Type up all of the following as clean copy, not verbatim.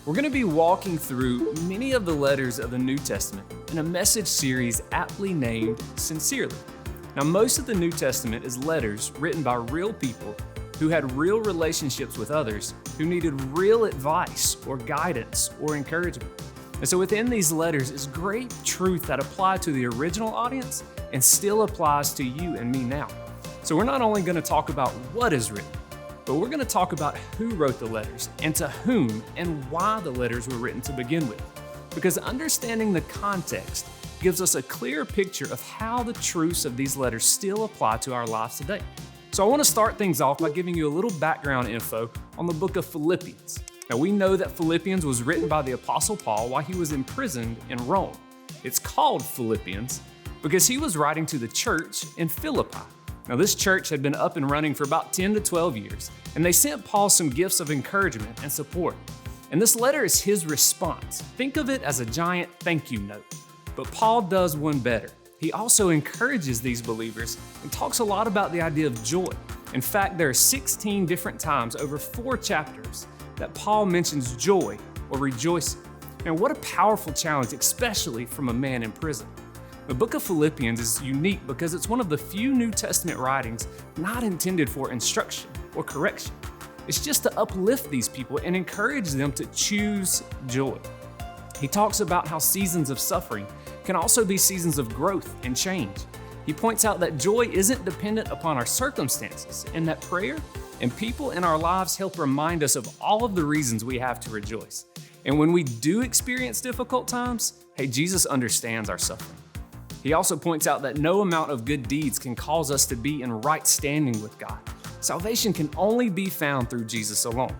We're going to be walking through many of the letters of the New Testament in a message series aptly named Sincerely. Now, most of the New Testament is letters written by real people who had real relationships with others who needed real advice or guidance or encouragement. And so within these letters is great truth that applied to the original audience and still applies to you and me now. So we're not only going to talk about what is written, but we're going to talk about who wrote the letters and to whom and why the letters were written to begin with. Because understanding the context gives us a clear picture of how the truths of these letters still apply to our lives today. So I want to start things off by giving you a little background info on the book of Philippians. Now we know that Philippians was written by the Apostle Paul while he was imprisoned in Rome. It's called Philippians because he was writing to the church in Philippi. Now this church had been up and running for about 10 to 12 years, and they sent Paul some gifts of encouragement and support. And this letter is his response. Think of it as a giant thank you note. But Paul does one better. He also encourages these believers and talks a lot about the idea of joy. In fact, there are 16 different times over 4 chapters that Paul mentions joy or rejoicing. And what a powerful challenge, especially from a man in prison. The book of Philippians is unique because it's one of the few New Testament writings not intended for instruction or correction. It's just to uplift these people and encourage them to choose joy. He talks about how seasons of suffering can also be seasons of growth and change. He points out that joy isn't dependent upon our circumstances and that prayer and people in our lives help remind us of all of the reasons we have to rejoice. And when we do experience difficult times, hey, Jesus understands our suffering. He also points out that no amount of good deeds can cause us to be in right standing with God. Salvation can only be found through Jesus alone.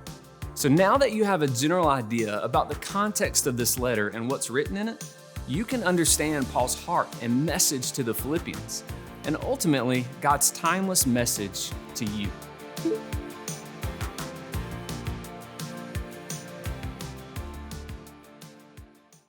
So now that you have a general idea about the context of this letter and what's written in it, you can understand Paul's heart and message to the Philippians, and ultimately God's timeless message to you.